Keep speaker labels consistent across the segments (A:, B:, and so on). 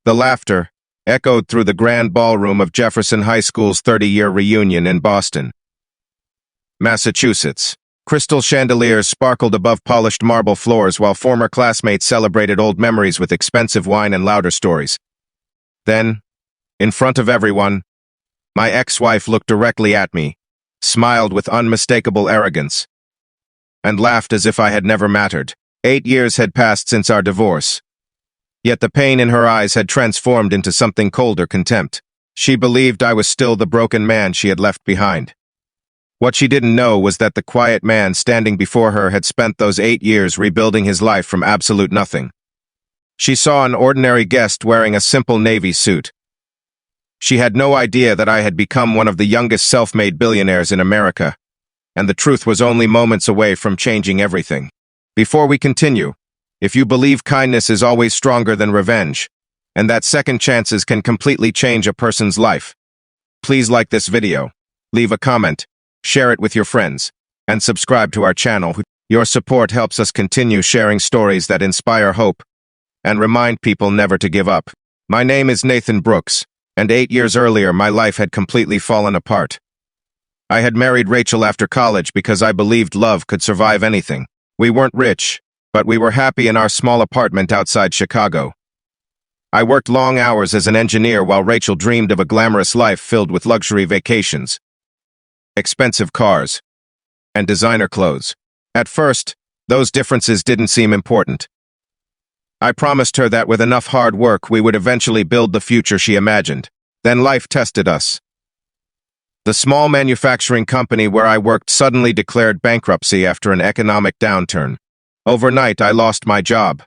A: The laughter echoed through the grand ballroom of Jefferson High School's 30-year reunion in Boston, Massachusetts. Crystal chandeliers sparkled above polished marble floors while former classmates celebrated old memories with expensive wine and louder stories. Then, in front of everyone, my ex-wife looked directly at me, smiled with unmistakable arrogance, and laughed as if I had never mattered. 8 years had passed since our divorce. Yet the pain in her eyes had transformed into something colder contempt. She believed I was still the broken man she had left behind. What she didn't know was that the quiet man standing before her had spent those 8 years rebuilding his life from absolute nothing. She saw an ordinary guest wearing a simple navy suit. She had no idea that I had become one of the youngest self-made billionaires in America, and the truth was only moments away from changing everything. Before we continue, if you believe kindness is always stronger than revenge, and that second chances can completely change a person's life, please like this video, leave a comment, share it with your friends, and subscribe to our channel. Your support helps us continue sharing stories that inspire hope and remind people never to give up. My name is Nathan Brooks, and 8 years earlier my life had completely fallen apart. I had married Rachel after college because I believed love could survive anything. We weren't rich, but we were happy in our small apartment outside Chicago. I worked long hours as an engineer while Rachel dreamed of a glamorous life filled with luxury vacations, expensive cars, and designer clothes. At first, those differences didn't seem important. I promised her that with enough hard work we would eventually build the future she imagined. Then life tested us. The small manufacturing company where I worked suddenly declared bankruptcy after an economic downturn. Overnight, I lost my job.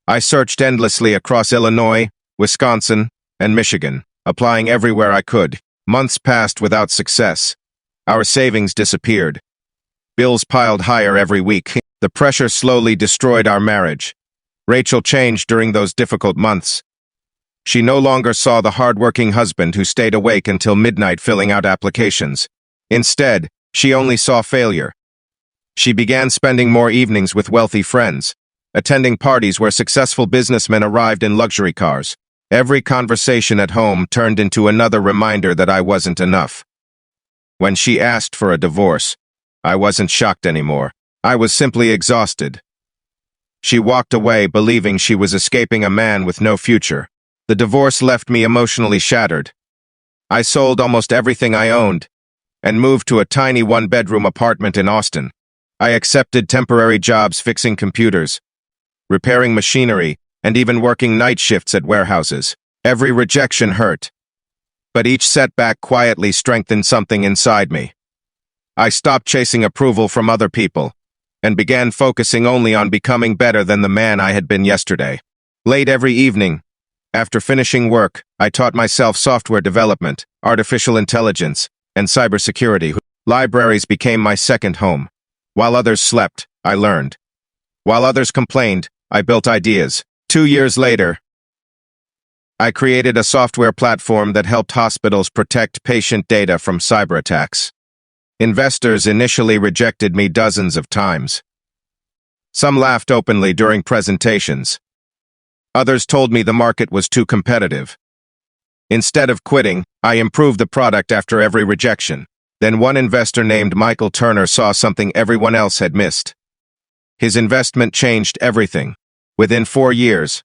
A: I searched endlessly across Illinois, Wisconsin, and Michigan, applying everywhere I could. Months passed without success. Our savings disappeared. Bills piled higher every week. The pressure slowly destroyed our marriage. Rachel changed during those difficult months. She no longer saw the hard-working husband who stayed awake until midnight filling out applications. Instead, she only saw failure. She began spending more evenings with wealthy friends, attending parties where successful businessmen arrived in luxury cars. Every conversation at home turned into another reminder that I wasn't enough. When she asked for a divorce, I wasn't shocked anymore. I was simply exhausted. She walked away believing she was escaping a man with no future. The divorce left me emotionally shattered. I sold almost everything I owned and moved to a tiny one-bedroom apartment in Austin. I accepted temporary jobs fixing computers, repairing machinery, and even working night shifts at warehouses. Every rejection hurt, but each setback quietly strengthened something inside me. I stopped chasing approval from other people and began focusing only on becoming better than the man I had been yesterday. Late every evening, after finishing work, I taught myself software development, artificial intelligence, and cybersecurity. Libraries became my second home. While others slept, I learned. While others complained, I built ideas. 2 years later, I created a software platform that helped hospitals protect patient data from cyber attacks. Investors initially rejected me dozens of times. Some laughed openly during presentations. Others told me the market was too competitive. Instead of quitting, I improved the product after every rejection. Then one investor named Michael Turner saw something everyone else had missed. His investment changed everything. Within 4 years,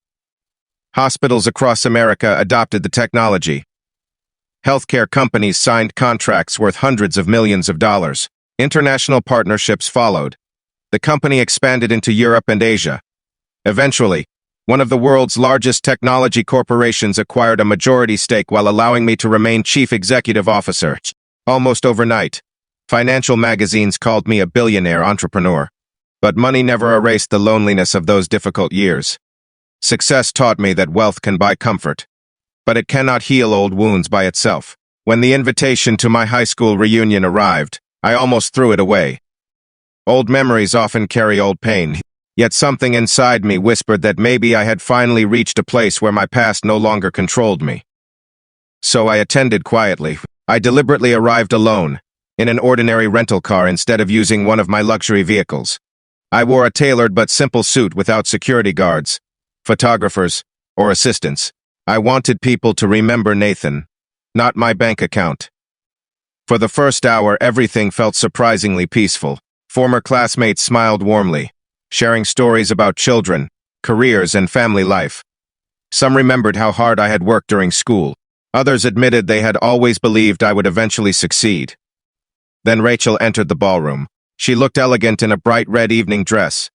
A: hospitals across America adopted the technology. Healthcare companies signed contracts worth hundreds of millions of dollars. International partnerships followed. The company expanded into Europe and Asia. Eventually, one of the world's largest technology corporations acquired a majority stake while allowing me to remain chief executive officer. Almost overnight, financial magazines called me a billionaire entrepreneur. But money never erased the loneliness of those difficult years. Success taught me that wealth can buy comfort, but it cannot heal old wounds by itself. When the invitation to my high school reunion arrived, I almost threw it away. Old memories often carry old pain. Yet something inside me whispered that maybe I had finally reached a place where my past no longer controlled me. So I attended quietly. I deliberately arrived alone, in an ordinary rental car instead of using one of my luxury vehicles. I wore a tailored but simple suit without security guards, photographers, or assistants. I wanted people to remember Nathan, not my bank account. For the first hour, everything felt surprisingly peaceful. Former classmates smiled warmly, sharing stories about children, careers, and family life. Some remembered how hard I had worked during school. Others admitted they had always believed I would eventually succeed. Then Rachel entered the ballroom. She looked elegant in a bright red evening dress,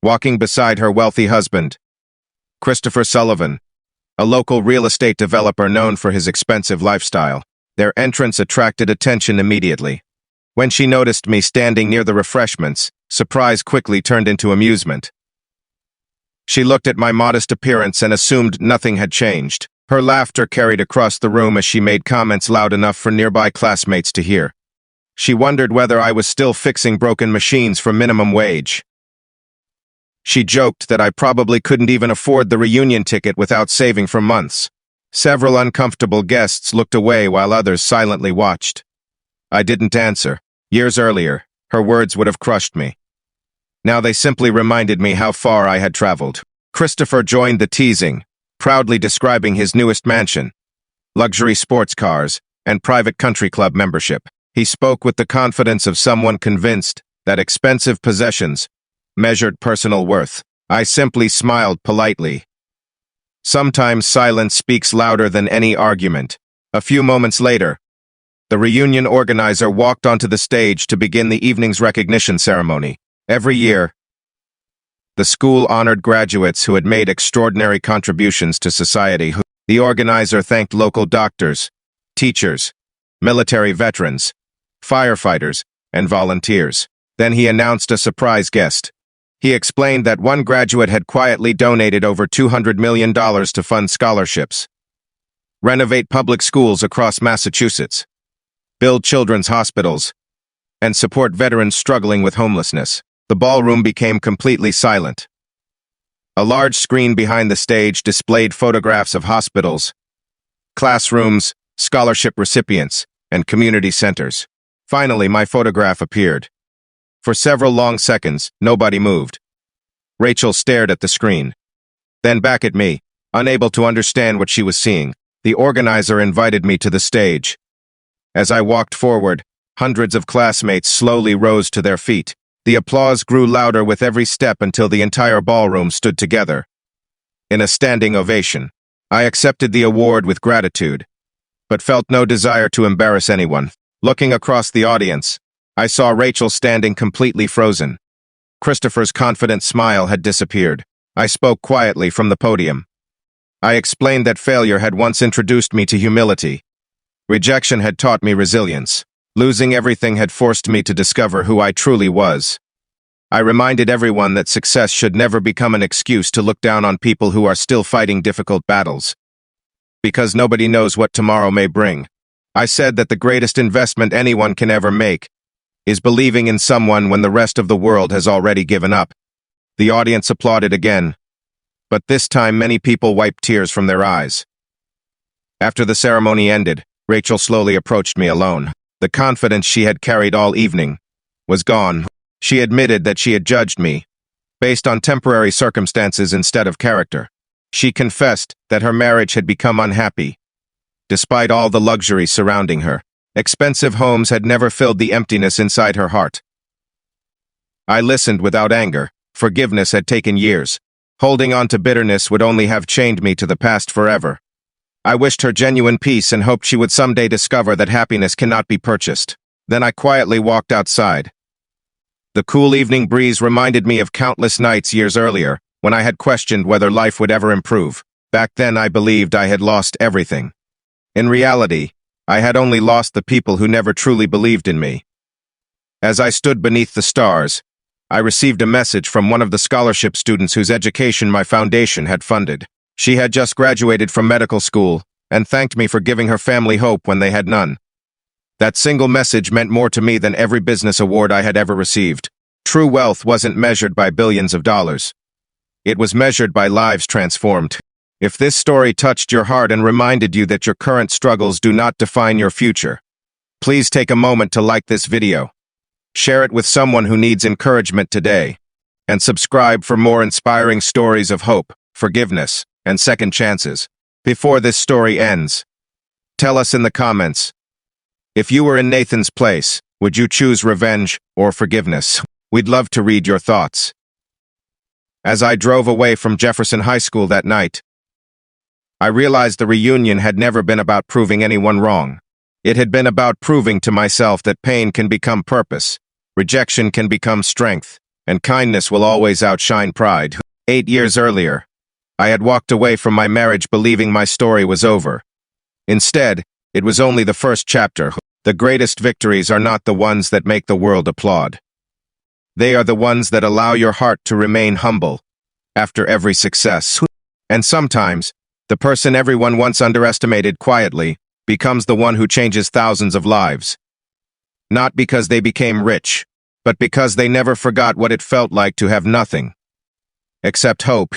A: walking beside her wealthy husband, Christopher Sullivan, a local real estate developer known for his expensive lifestyle. Their entrance attracted attention immediately. When she noticed me standing near the refreshments, surprise quickly turned into amusement. She looked at my modest appearance and assumed nothing had changed. Her laughter carried across the room as she made comments loud enough for nearby classmates to hear. She wondered whether I was still fixing broken machines for minimum wage. She joked that I probably couldn't even afford the reunion ticket without saving for months. Several uncomfortable guests looked away while others silently watched. I didn't answer. Years earlier, her words would have crushed me. Now they simply reminded me how far I had traveled. Christopher joined the teasing, proudly describing his newest mansion, luxury sports cars, and private country club membership. He spoke with the confidence of someone convinced that expensive possessions measured personal worth. I simply smiled politely. Sometimes silence speaks louder than any argument. A few moments later, the reunion organizer walked onto the stage to begin the evening's recognition ceremony. Every year, the school honored graduates who had made extraordinary contributions to society. The organizer thanked local doctors, teachers, military veterans, firefighters, and volunteers. Then he announced a surprise guest. He explained that one graduate had quietly donated over $200 million to fund scholarships, renovate public schools across Massachusetts, build children's hospitals, and support veterans struggling with homelessness. The ballroom became completely silent. A large screen behind the stage displayed photographs of hospitals, classrooms, scholarship recipients, and community centers. Finally, my photograph appeared. For several long seconds, nobody moved. Rachel stared at the screen, then back at me, unable to understand what she was seeing. The organizer invited me to the stage. As I walked forward, hundreds of classmates slowly rose to their feet. The applause grew louder with every step until the entire ballroom stood together in a standing ovation. I accepted the award with gratitude, but felt no desire to embarrass anyone. Looking across the audience, I saw Rachel standing completely frozen. Christopher's confident smile had disappeared. I spoke quietly from the podium. I explained that failure had once introduced me to humility. Rejection had taught me resilience. Losing everything had forced me to discover who I truly was. I reminded everyone that success should never become an excuse to look down on people who are still fighting difficult battles. Because nobody knows what tomorrow may bring. I said that the greatest investment anyone can ever make is believing in someone when the rest of the world has already given up. The audience applauded again, but this time many people wiped tears from their eyes. After the ceremony ended, Rachel slowly approached me alone. The confidence she had carried all evening was gone. She admitted that she had judged me based on temporary circumstances instead of character. She confessed that her marriage had become unhappy, despite all the luxury surrounding her. Expensive homes had never filled the emptiness inside her heart. I listened without anger. Forgiveness had taken years. Holding on to bitterness would only have chained me to the past forever. I wished her genuine peace and hoped she would someday discover that happiness cannot be purchased. Then I quietly walked outside. The cool evening breeze reminded me of countless nights years earlier, when I had questioned whether life would ever improve. Back then I believed I had lost everything. In reality, I had only lost the people who never truly believed in me. As I stood beneath the stars, I received a message from one of the scholarship students whose education my foundation had funded. She had just graduated from medical school and thanked me for giving her family hope when they had none. That single message meant more to me than every business award I had ever received. True wealth wasn't measured by billions of dollars. It was measured by lives transformed. If this story touched your heart and reminded you that your current struggles do not define your future, please take a moment to like this video, share it with someone who needs encouragement today, and subscribe for more inspiring stories of hope, forgiveness, and second chances. Before this story ends, tell us in the comments, if you were in Nathan's place, would you choose revenge or forgiveness? We'd love to read your thoughts. As I drove away from Jefferson High School that night, I realized the reunion had never been about proving anyone wrong. It had been about proving to myself that pain can become purpose, rejection can become strength, and kindness will always outshine pride. 8 years earlier, I had walked away from my marriage believing my story was over. Instead, it was only the first chapter. The greatest victories are not the ones that make the world applaud. They are the ones that allow your heart to remain humble after every success. And sometimes, the person everyone once underestimated quietly becomes the one who changes thousands of lives. Not because they became rich, but because they never forgot what it felt like to have nothing except hope.